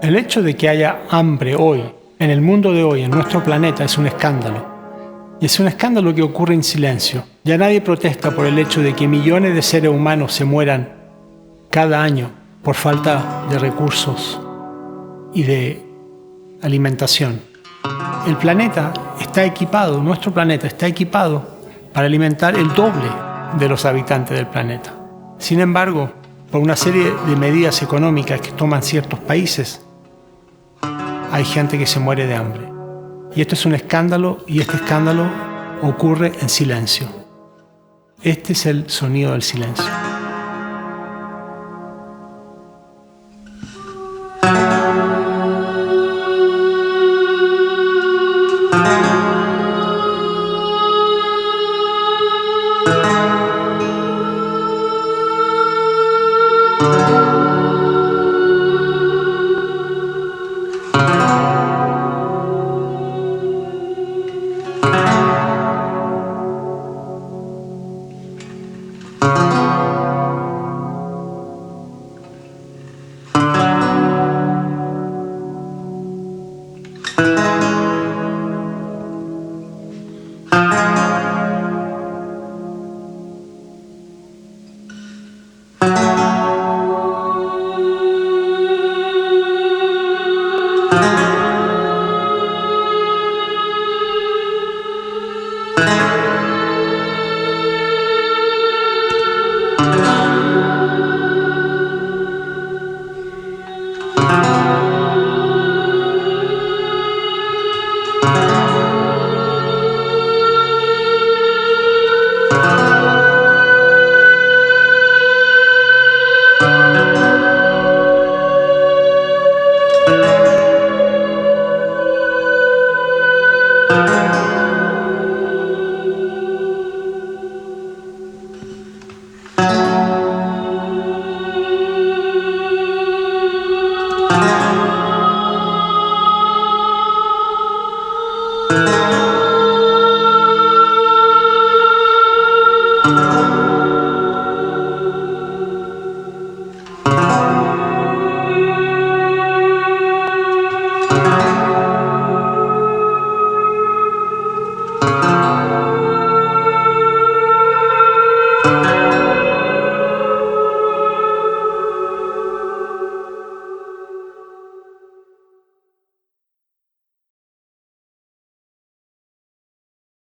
El hecho de que haya hambre hoy, en el mundo de hoy, en nuestro planeta, es un escándalo. Y es un escándalo que ocurre en silencio. Ya nadie protesta por el hecho de que millones de seres humanos se mueran cada año por falta de recursos y de alimentación. El planeta está equipado, nuestro planeta está equipado para alimentar el doble de los habitantes del planeta. Sin embargo, por una serie de medidas económicas que toman ciertos países, hay gente que se muere de hambre. Y esto es un escándalo, y este escándalo ocurre en silencio. Este es el sonido del silencio.